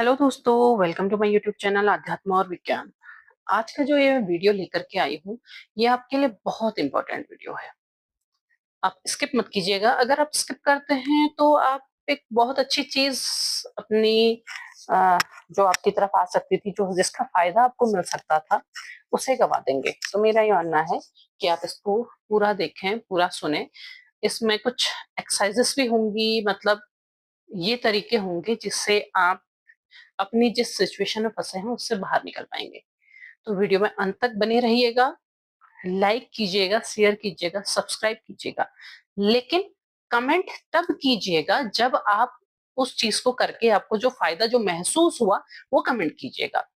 Hello दोस्तों, welcome to my YouTube channel अध्यात्म और विज्ञान। आज का जो ये वीडियो लेकर के आई हूँ, ये आपके लिए बहुत इंपॉर्टेंट वीडियो है। आप स्किप मत कीजिएगा। अगर आप स्किप करते हैं तो आप एक बहुत अच्छी चीज अपनी जो आपकी तरफ आ सकती थी, जो जिसका फायदा आपको मिल सकता था, उसे गवा देंगे। तो मेरा ये मानना है कि आप इसको पूरा देखें, पूरा सुने। इसमें कुछ एक्सरसाइजेस भी होंगी, मतलब ये तरीके होंगे जिससे आप अपनी जिस सिचुएशन में फंसे हैं उससे बाहर निकल पाएंगे। तो वीडियो में अंत तक बने रहिएगा। लाइक कीजिएगा, शेयर कीजिएगा, सब्सक्राइब कीजिएगा, लेकिन कमेंट तब कीजिएगा जब आप उस चीज को करके आपको जो फायदा जो महसूस हुआ वो कमेंट कीजिएगा।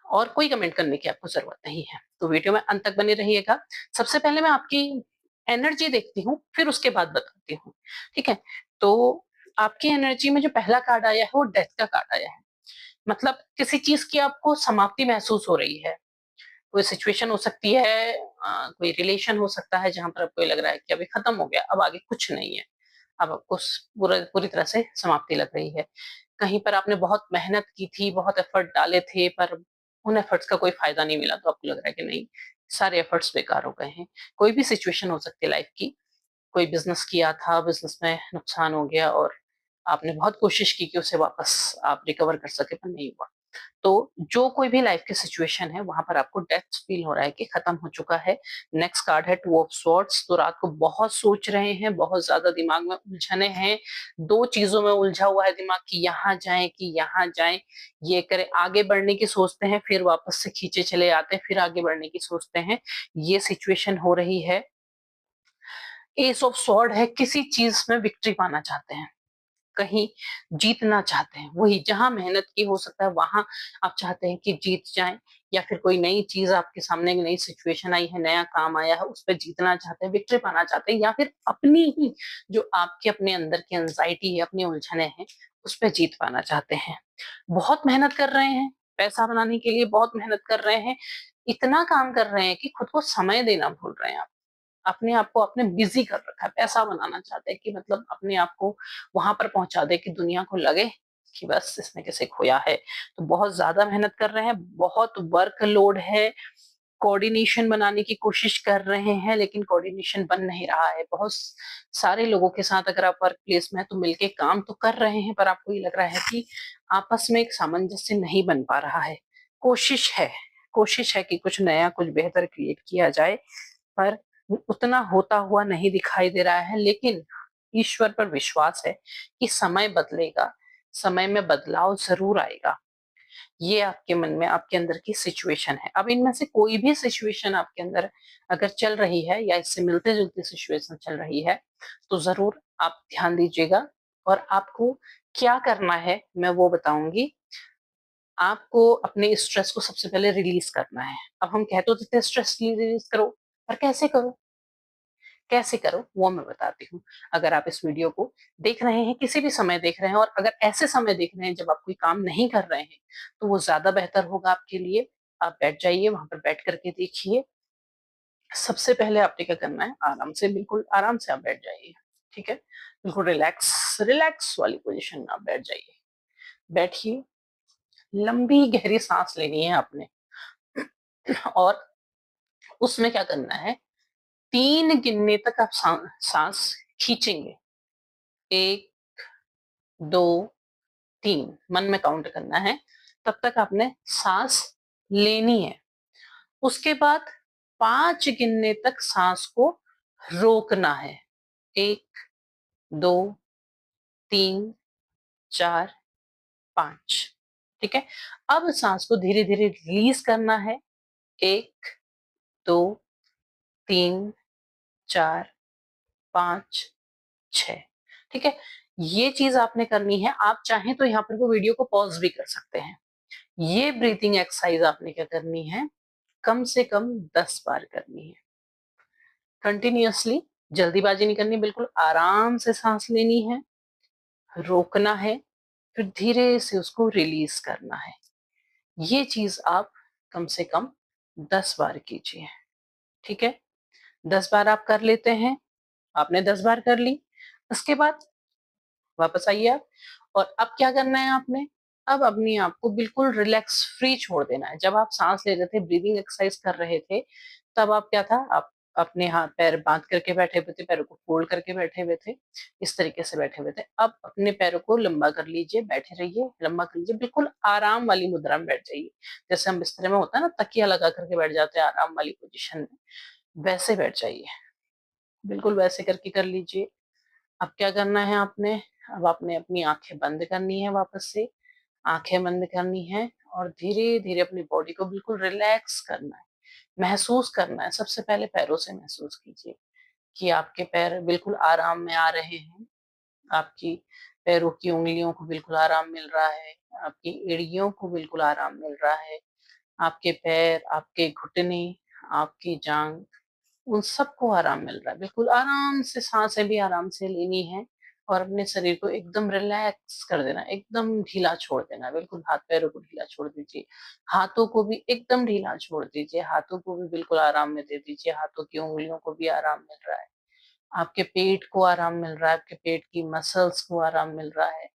और कोई कमेंट करने की आपको जरूरत नहीं है। तो वीडियो में अंत तक बने रहिएगा। सबसे पहले मैं आपकी एनर्जी देखती हूँ, फिर उसके बाद बताती हूँ। ठीक है? तो आपकी एनर्जी में जो पहला कार्ड आया है वो डेथ का कार्ड आया है। मतलब किसी चीज की आपको समाप्ति महसूस हो रही है। कोई सिचुएशन हो सकती है, कोई रिलेशन हो सकता है जहां पर आपको लग रहा है कि अभी खत्म हो गया, अब आगे कुछ नहीं है। अब आपको पूरी तरह से समाप्ति लग रही है। कहीं पर आपने बहुत मेहनत की थी, बहुत एफर्ट डाले थे, पर उन एफर्ट्स का कोई फायदा नहीं मिला, तो आपको लग रहा है कि नहीं, सारे एफर्ट्स बेकार हो गए हैं। कोई भी सिचुएशन हो सकती है लाइफ की। कोई बिजनेस किया था, बिजनेस में नुकसान हो गया और आपने बहुत कोशिश की कि उसे वापस आप रिकवर कर सके, पर नहीं हुआ। तो जो कोई भी लाइफ की सिचुएशन है वहां पर आपको डेथ फील हो रहा है कि खत्म हो चुका है। नेक्स्ट कार्ड है टू ऑफ स्वॉर्ड्स। तो रात को बहुत सोच रहे हैं, बहुत ज्यादा दिमाग में उलझने हैं। दो चीजों में उलझा हुआ है दिमाग कि यहाँ जाए कि यहाँ जाए, ये करे। आगे बढ़ने की सोचते हैं, फिर वापस से खींचे चले आते हैं, फिर आगे बढ़ने की सोचते हैं। ये सिचुएशन हो रही है। एस ऑफ स्वॉर्ड है, किसी चीज में विक्ट्री पाना चाहते हैं, कहीं जीतना चाहते हैं। वही जहां मेहनत की हो सकता है वहां आप चाहते हैं कि जीत जाएं, या फिर कोई नई चीज आपके सामने, एक नई सिचुएशन आई है, नया काम आया है, उस पर जीतना चाहते हैं, विक्ट्री पाना चाहते हैं, या फिर अपनी ही जो आपके अपने अंदर की एंजाइटी है, अपनी उलझने हैं, उस पर जीत पाना चाहते हैं। बहुत मेहनत कर रहे हैं, पैसा बनाने के लिए बहुत मेहनत कर रहे हैं। इतना काम कर रहे हैं कि खुद को समय देना भूल रहे हैं आप। अपने आप को आपने बिजी कर रखा है, पैसा बनाना चाहते हैं कि मतलब अपने आप को वहां पर पहुंचा दे कि दुनिया को लगे कि बस इसने कैसे खोया है। तो बहुत ज्यादा मेहनत कर रहे हैं, बहुत वर्कलोड है। कोऑर्डिनेशन बनाने की कोशिश कर रहे हैं, लेकिन कोऑर्डिनेशन बन नहीं रहा है। बहुत सारे लोगों के साथ अगर आप वर्क प्लेस में है तो मिलके काम तो कर रहे हैं, पर आपको ये लग रहा है कि आपस में एक सामंजस्य नहीं बन पा रहा है। कोशिश है, कोशिश है कि कुछ नया, कुछ बेहतर क्रिएट किया जाए, पर उतना होता हुआ नहीं दिखाई दे रहा है। लेकिन ईश्वर पर विश्वास है कि समय बदलेगा, समय में बदलाव जरूर आएगा। ये आपके मन में, आपके अंदर की सिचुएशन है। अब इनमें से कोई भी सिचुएशन आपके अंदर अगर चल रही है, या इससे मिलते जुलते सिचुएशन चल रही है, तो जरूर आप ध्यान दीजिएगा। और आपको क्या करना है मैं वो बताऊंगी। आपको अपने स्ट्रेस को सबसे पहले रिलीज करना है। अब हम कह तो देते हैं स्ट्रेस रिलीज करो, पर कैसे करो, कैसे करो वो मैं बताती हूँ। अगर आप इस वीडियो को देख रहे हैं, किसी भी समय देख रहे हैं, और अगर ऐसे समय देख रहे हैं जब आप कोई काम नहीं कर रहे हैं, तो वो ज्यादा बेहतर होगा आपके लिए। आप बैठ जाइए, वहां पर बैठ करके देखिए। सबसे पहले आपने क्या करना है, आराम से, बिल्कुल आराम से आप बैठ जाइए। ठीक है? बिल्कुल रिलैक्स, रिलैक्स वाली पोजीशन में आप बैठ जाइए। बैठिए, लंबी गहरी सांस लेनी है आपने। और उसमें क्या करना है, 3 गिनने तक आप सांस खींचेंगे। 1, 2, 3 मन में काउंट करना है। तब तक आपने सांस लेनी है। उसके बाद 5 गिनने तक सांस को रोकना है। 1, 2, 3, 4, 5। ठीक है? अब सांस को धीरे धीरे रिलीज करना है। 1, 2, 3, 4, 5, 6। ठीक है? ये चीज आपने करनी है। आप चाहें तो यहाँ पर वो वीडियो को पॉज भी कर सकते हैं। ये ब्रीथिंग एक्सरसाइज आपने क्या करनी है, कम से कम 10 बार करनी है कंटिन्यूअसली। जल्दीबाजी नहीं करनी, बिल्कुल आराम से सांस लेनी है, रोकना है, फिर धीरे से उसको रिलीज करना है। ये चीज आप कम से कम 10 बार कीजिए। ठीक है? 10 बार आप कर लेते हैं, आपने 10 बार कर ली। उसके बाद वापस आइए आप। और अब क्या करना है आपने, अब अपने आप को बिल्कुल रिलैक्स फ्री छोड़ देना है। जब आप सांस ले रहे थे, ब्रीदिंग एक्सरसाइज कर रहे थे, तब आप क्या था, आप अपने हाथ पैर बांध करके बैठे हुए थे, पैरों को फोल्ड करके बैठे हुए थे, इस तरीके से बैठे हुए थे। अब अपने पैरों को लंबा कर लीजिए, बैठे रहिए, लंबा कर लीजिए, बिल्कुल आराम वाली मुद्रा में बैठ जाइए। जैसे हम बिस्तर में होता है ना, तकिया लगा करके बैठ जाते हैं आराम वाली पोजीशन में, वैसे बैठ जाइए, बिल्कुल वैसे करके कर लीजिए। अब क्या करना है आपने, अब आपने अपनी आंखें बंद करनी है, वापस से आंखें बंद करनी है और धीरे धीरे अपनी बॉडी को बिल्कुल रिलैक्स करना है, महसूस करना है। सबसे पहले पैरों से महसूस कीजिए कि आपके पैर बिल्कुल आराम में आ रहे हैं, आपकी पैरों की उंगलियों को बिल्कुल आराम मिल रहा है, आपकी एड़ियों को बिल्कुल आराम मिल रहा है, आपके पैर, आपके घुटने, आपकी जांग, उन सबको आराम मिल रहा है। बिल्कुल आराम से सांसें भी आराम से लेनी है और अपने शरीर को एकदम रिलैक्स कर देना, एकदम ढीला छोड़ देना। बिल्कुल हाथ पैरों को ढीला छोड़ दीजिए, हाथों को भी एकदम ढीला छोड़ दीजिए, हाथों को भी बिल्कुल आराम में दे दीजिए, हाथों की उंगलियों को भी आराम मिल रहा है, आपके पेट को आराम मिल रहा है, आपके पेट की मसल्स को आराम मिल रहा है,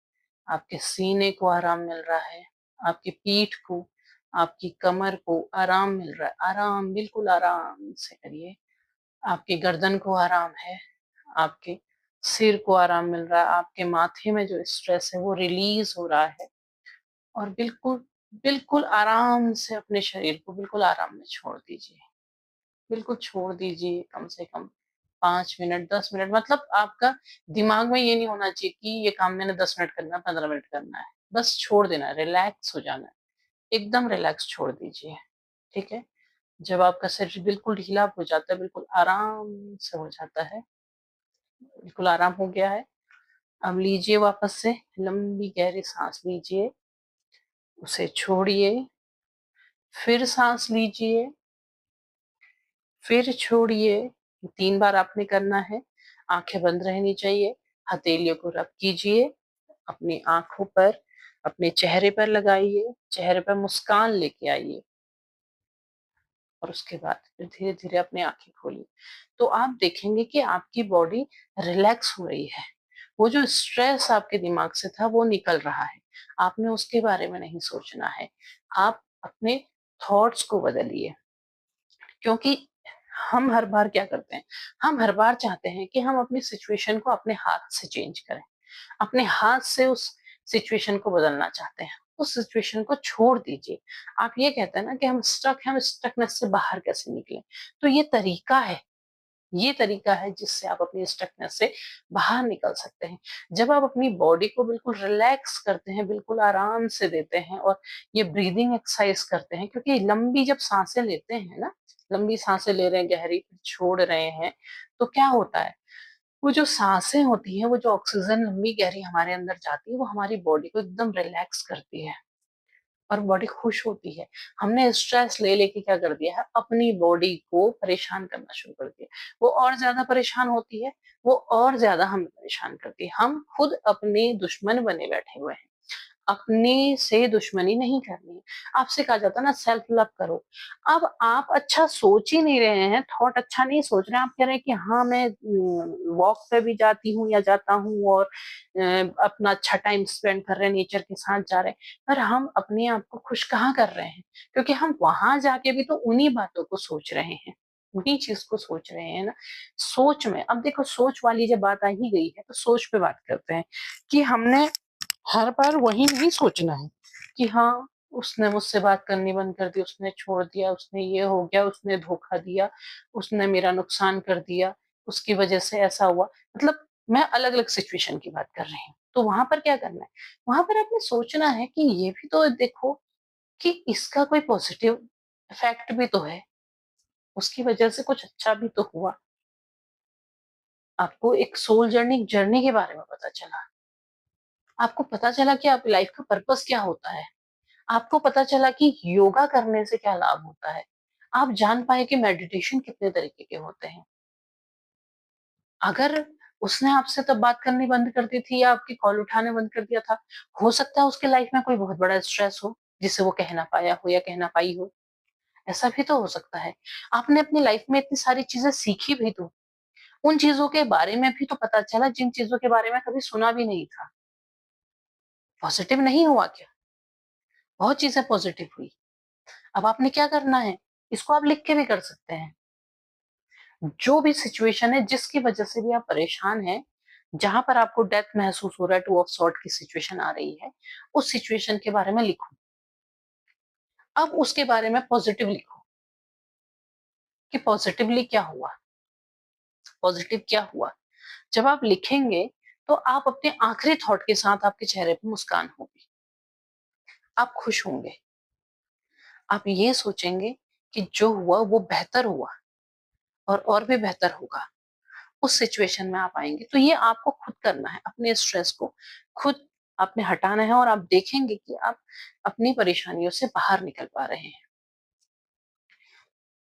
आपके सीने को आराम मिल रहा है, आपकी पीठ को, आपकी कमर को आराम मिल रहा है। आराम, बिल्कुल आराम से करिए। आपकी गर्दन को आराम है, आपके सिर को आराम मिल रहा है, आपके माथे में जो स्ट्रेस है वो रिलीज हो रहा है और बिल्कुल बिल्कुल आराम से अपने शरीर को बिल्कुल आराम में छोड़ दीजिए। बिल्कुल छोड़ दीजिए, कम से कम 5 मिनट, 10 मिनट, मतलब आपका दिमाग में ये नहीं होना चाहिए कि ये काम मैंने 10 मिनट करना है, 15 मिनट करना है। बस छोड़ देना है, रिलैक्स हो जाना है, एकदम रिलैक्स छोड़ दीजिए। ठीक है, जब आपका शरीर बिल्कुल ढीला हो जाता है, बिल्कुल आराम से हो जाता है, बिल्कुल आराम हो गया है, अब लीजिए वापस से लंबी गहरी सांस लीजिए, उसे छोड़िए, फिर सांस लीजिए, फिर छोड़िए। 3 बार आपने करना है, आंखें बंद रहनी चाहिए, हथेलियों को रब कीजिए अपनी आंखों पर, अपने चेहरे पर लगाइए, चेहरे पर मुस्कान लेके आइए और उसके बाद फिर धीरे धीरे अपनी आंखें खोलिए। तो आप देखेंगे कि आपकी बॉडी रिलैक्स हो रही है, वो जो स्ट्रेस आपके दिमाग से था वो निकल रहा है, आपने उसके बारे में नहीं सोचना है। आप अपने थॉट्स को बदलिए, क्योंकि हम हर बार क्या करते हैं, हम हर बार चाहते हैं कि हम अपनी सिचुएशन को अपने हाथ से चेंज करें, अपने हाथ से उस सिचुएशन को बदलना चाहते हैं। उस सिचुएशन को छोड़ दीजिए। आप ये कहते हैं ना कि हम स्टक हैं, हम स्टकनेस से बाहर कैसे निकलें? तो ये तरीका है जिससे आप अपनी स्टकनेस से बाहर निकल सकते हैं। जब आप अपनी बॉडी को बिल्कुल रिलैक्स करते हैं, बिल्कुल आराम से देते हैं और ये ब्रीदिंग एक्सरसाइज करते हैं, क्योंकि लंबी जब सांसें लेते हैं ना, लंबी सांसें ले रहे हैं, गहरी फिर छोड़ रहे हैं, तो क्या होता है, वो जो सांसें होती हैं, वो जो ऑक्सीजन लंबी गहरी हमारे अंदर जाती है, वो हमारी बॉडी को एकदम रिलैक्स करती है और बॉडी खुश होती है। हमने स्ट्रेस ले लेके क्या कर दिया है, अपनी बॉडी को परेशान करना शुरू कर दिया। वो और ज्यादा परेशान होती है, वो और ज्यादा हमें परेशान करती है। हम खुद अपने दुश्मन बने बैठे हुए हैं। अपने से दुश्मनी नहीं करनी है। आपसे कहा जाता है ना, सेल्फ लव करो। अब आप अच्छा सोच ही नहीं रहे हैं, थॉट अच्छा नहीं सोच रहे हैं, आप कह रहे हैं कि हाँ मैं वॉक पे भी जाती हूँ या जाता हूँ और अपना अच्छा टाइम स्पेंड कर रहे हैं, नेचर के साथ जा रहे हैं, पर हम अपने आप को खुश कहाँ कर रहे हैं? क्योंकि हम वहां जाके भी तो उन्हीं बातों को सोच रहे हैं, उन्हीं चीज को सोच रहे हैं ना। सोच में, अब देखो, सोच वाली जब बात आ ही गई है तो सोच पे बात करते हैं कि हमने हर बार वही नहीं सोचना है कि हाँ, उसने मुझसे बात करनी बंद कर दी, उसने छोड़ दिया, उसने ये हो गया, उसने धोखा दिया, उसने मेरा नुकसान कर दिया, उसकी वजह से ऐसा हुआ। मतलब मैं अलग अलग सिचुएशन की बात कर रही हूँ। तो वहां पर क्या करना है, वहां पर आपने सोचना है कि ये भी तो देखो कि इसका कोई पॉजिटिव इफेक्ट भी तो है, उसकी वजह से कुछ अच्छा भी तो हुआ। आपको एक सोल जर्नी जर्नी के बारे में पता चला, आपको पता चला कि आप लाइफ का पर्पस क्या होता है, आपको पता चला कि योगा करने से क्या लाभ होता है, आप जान पाए कि मेडिटेशन कितने तरीके के होते हैं। अगर उसने आपसे तब बात करनी बंद कर दी थी या आपकी कॉल उठाने बंद कर दिया था, हो सकता है उसके लाइफ में कोई बहुत बड़ा स्ट्रेस हो जिसे वो कह ना पाया हो या कह ना पाई हो। ऐसा भी तो हो सकता है। आपने अपनी लाइफ में इतनी सारी चीजें सीखी भी तो, उन चीजों के बारे में भी तो पता चला जिन चीजों के बारे में कभी सुना भी नहीं था। पॉजिटिव नहीं हुआ क्या? बहुत चीजें पॉजिटिव हुई। अब आपने क्या करना है, इसको आप लिख के भी कर सकते हैं। जो भी सिचुएशन है जिसकी वजह से भी आप परेशान हैं, जहां पर आपको डेथ महसूस हो रहा है, टू ऑफ सॉर्ट की सिचुएशन आ रही है, उस सिचुएशन के बारे में लिखो। अब उसके बारे में पॉजिटिव लिखो कि पॉजिटिवली क्या हुआ, पॉजिटिव क्या हुआ। जब आप लिखेंगे तो आप अपने आखिरी थॉट के साथ आपके चेहरे पर मुस्कान होगी, आप खुश होंगे, आप ये सोचेंगे कि जो हुआ वो बेहतर हुआ और भी बेहतर होगा। उस सिचुएशन में आप आएंगे। तो ये आपको खुद करना है, अपने स्ट्रेस को खुद आपने हटाना है और आप देखेंगे कि आप अपनी परेशानियों से बाहर निकल पा रहे हैं।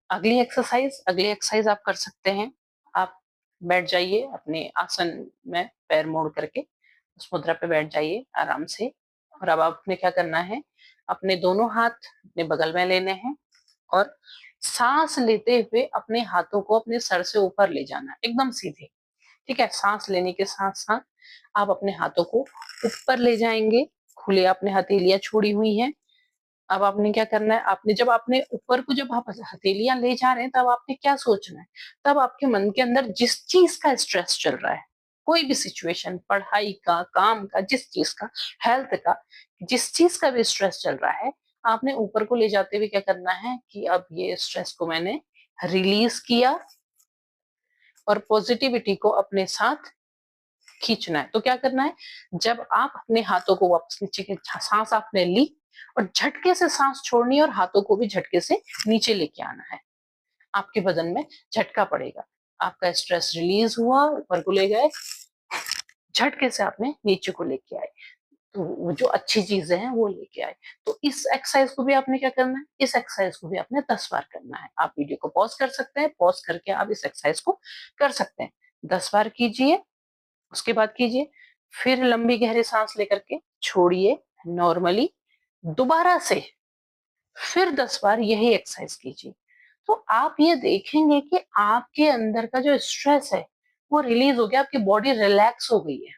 अगली एक्सरसाइज आप कर सकते हैं। आप बैठ जाइए अपने आसन में, पैर मोड़ करके उस मुद्रा पे बैठ जाइए आराम से। और अब आपने क्या करना है, अपने दोनों हाथ अपने बगल में लेने हैं और सांस लेते हुए अपने हाथों को अपने सर से ऊपर ले जाना है, एकदम सीधे। ठीक है, सांस लेने के साथ साथ आप अपने हाथों को ऊपर ले जाएंगे, खुले आपने हथेलियां छोड़ी हुई हैं। अब आपने क्या करना है, आपने जब आपने ऊपर को जब आप हथेलियां ले जा रहे हैं, तब आपने क्या सोचना है, तब आपके मन के अंदर जिस चीज का स्ट्रेस चल रहा है, कोई भी सिचुएशन, पढ़ाई का, काम का, जिस चीज का, हेल्थ का, जिस चीज का भी स्ट्रेस चल रहा है, आपने ऊपर को ले जाते हुए क्या करना है कि अब ये स्ट्रेस को मैंने रिलीज किया और पॉजिटिविटी को अपने साथ खींचना है। तो क्या करना है, जब आप अपने हाथों को वापस नीचे के, सांस आपने ली और झटके से सांस छोड़नी है और हाथों को भी झटके से नीचे लेके आना है। आपके बदन में झटका पड़ेगा, आपका स्ट्रेस रिलीज हुआ, ऊपर को ले गए, झटके से आपने नीचे को लेके आए, तो वो जो अच्छी चीजें हैं वो लेके आए। तो इस एक्सरसाइज को भी आपने क्या करना है, इस एक्सरसाइज को भी आपने 10 बार करना है। आप वीडियो को पॉज कर सकते हैं, पॉज करके आप इस एक्सरसाइज को कर सकते हैं। 10 बार कीजिए, उसके बाद कीजिए, फिर लंबी गहरी सांस लेकर के छोड़िए नॉर्मली, दोबारा से फिर 10 बार यही एक्सरसाइज कीजिए। तो आप ये देखेंगे कि आपके अंदर का जो स्ट्रेस है वो रिलीज हो गया, आपकी बॉडी रिलैक्स हो गई है,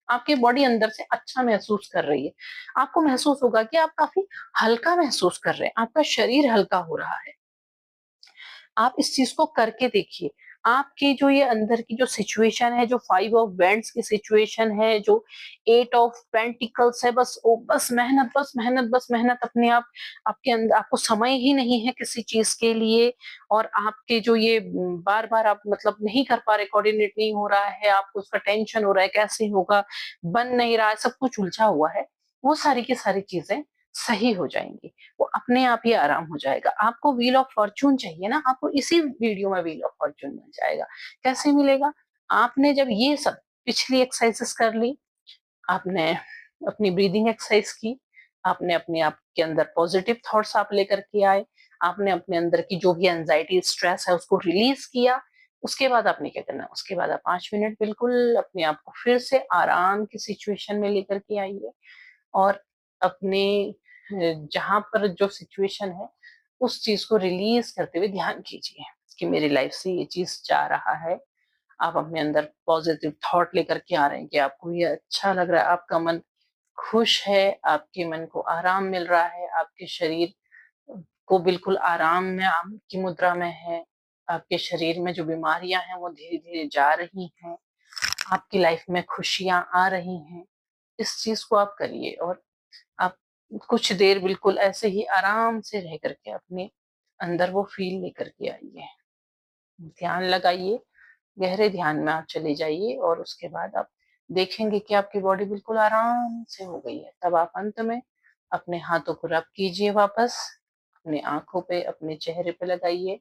आपकी बॉडी अंदर से अच्छा महसूस कर रही है। आपको महसूस होगा कि आप काफी हल्का महसूस कर रहे हैं, आपका शरीर हल्का हो रहा है। आप इस चीज को करके देखिए। आपकी जो ये अंदर की जो सिचुएशन है, जो 5 ऑफ वैंड्स की सिचुएशन है, जो 8 ऑफ पेंटिकल्स है, बस मेहनत, बस मेहनत, बस मेहनत, अपने आप आपके अंदर, आपको समय ही नहीं है किसी चीज के लिए। और आपके जो ये बार बार आप मतलब नहीं कर पा रहे, कोऑर्डिनेट नहीं हो रहा है, आपको उसका टेंशन हो रहा है कैसे होगा, बन नहीं रहा है, सब कुछ उलझा हुआ है, वो सारी की सारी चीजें सही हो जाएंगी। वो अपने आप ही आराम हो जाएगा। आपको व्हील ऑफ फॉर्चून चाहिए ना, आपको इसी वीडियो में व्हील ऑफ फॉर्चून मिल जाएगा। कैसे मिलेगा, आपने जब ये सब पिछली एक्सरसाइजेस कर ली, आपने अपनी ब्रीदिंग एक्सरसाइज की, आपने अपने आप के अंदर पॉजिटिव थॉट्स आप लेकर के आए, आपने अपने अंदर की जो भी एंजाइटी स्ट्रेस है उसको रिलीज किया, उसके बाद आपने क्या करना है, उसके बाद आप 5 मिनट बिल्कुल अपने आप को फिर से आराम की सिचुएशन में लेकर के आइए और अपने जहां पर जो सिचुएशन है उस चीज को रिलीज करते हुए ध्यान कीजिए कि मेरी लाइफ से ये चीज जा रहा है। आप अपने अंदर पॉजिटिव थॉट लेकर के आ रहे हैं कि आपको ये अच्छा लग रहा है, आपका मन खुश है, आपके मन को आराम मिल रहा है, आपके शरीर को बिल्कुल आराम में, आम की मुद्रा में है, आपके शरीर में जो बीमारियां हैं वो धीरे धीरे जा रही हैं, आपकी लाइफ में खुशियां आ रही हैं। इस चीज को आप करिए और आप कुछ देर बिल्कुल ऐसे ही आराम से रह करके अपने अंदर वो फील लेकर के आइए, ध्यान लगाइए, गहरे ध्यान में आप चले जाइए और उसके बाद आप देखेंगे कि आपकी बॉडी बिल्कुल आराम से हो गई है। तब आप अंत में अपने हाथों को रब कीजिए, वापस अपने आंखों पे, अपने चेहरे पे लगाइए,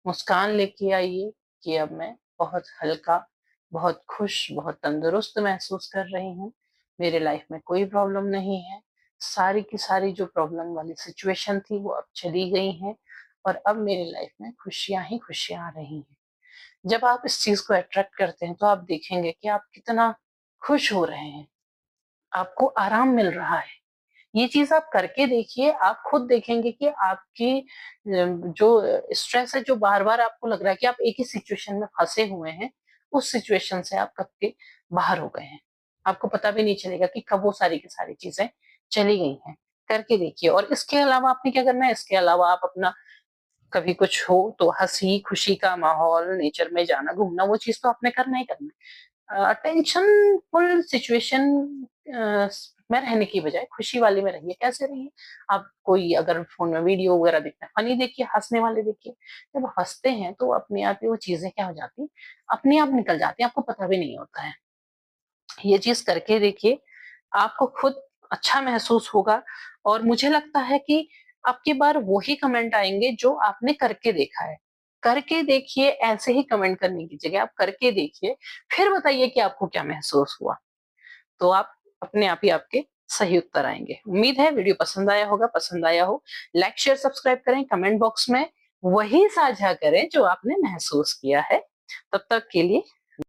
मुस्कान लेके आइए कि अब मैं बहुत हल्का, बहुत खुश, बहुत तंदुरुस्त महसूस कर रही हूँ, मेरे लाइफ में कोई प्रॉब्लम नहीं है, सारी की सारी जो प्रॉब्लम वाली सिचुएशन थी वो अब चली गई हैं और अब मेरी लाइफ में खुशियां ही खुशियां आ रही हैं। जब आप इस चीज को अट्रैक्ट करते हैं तो आप देखेंगे कि आप कितना खुश हो रहे हैं, आपको आराम मिल रहा है। ये चीज आप करके देखिए, आप खुद देखेंगे कि आपकी जो स्ट्रेस है, जो बार बार आपको लग रहा है कि आप एक ही सिचुएशन में फंसे हुए हैं, उस सिचुएशन से आप कब के बाहर हो गए हैं, आपको पता भी नहीं चलेगा कि कब वो सारी की सारी चीजें चली गई हैं। करके देखिए। और इसके अलावा आपने क्या करना है, इसके अलावा आप अपना कभी कुछ हो तो हंसी खुशी का माहौल, नेचर में जाना, घूमना, वो चीज तो आपने करना ही करना है। टेंशनफुल सिचुएशन में रहने की बजाय खुशी वाली में रहिए। कैसे रहिए, आप कोई अगर फोन में वीडियो वगैरह देखते हैं, फनी देखिए, हंसने वाले देखिए। जब हंसते हैं तो अपने आप ही वो चीजें क्या हो जाती, अपने आप निकल जाती है, आपको पता भी नहीं होता है। ये चीज करके देखिए, आपको खुद अच्छा महसूस होगा। और मुझे लगता है कि अब की बार वही कमेंट आएंगे जो आपने करके देखा है। करके देखिए, ऐसे ही कमेंट करने की जगह आप करके देखिए, फिर बताइए कि आपको क्या महसूस हुआ। तो आप अपने आप ही आपके सही उत्तर आएंगे। उम्मीद है वीडियो पसंद आया होगा। पसंद आया हो, लाइक शेयर सब्सक्राइब करें, कमेंट बॉक्स में वही साझा करें जो आपने महसूस किया है। तब तक के लिए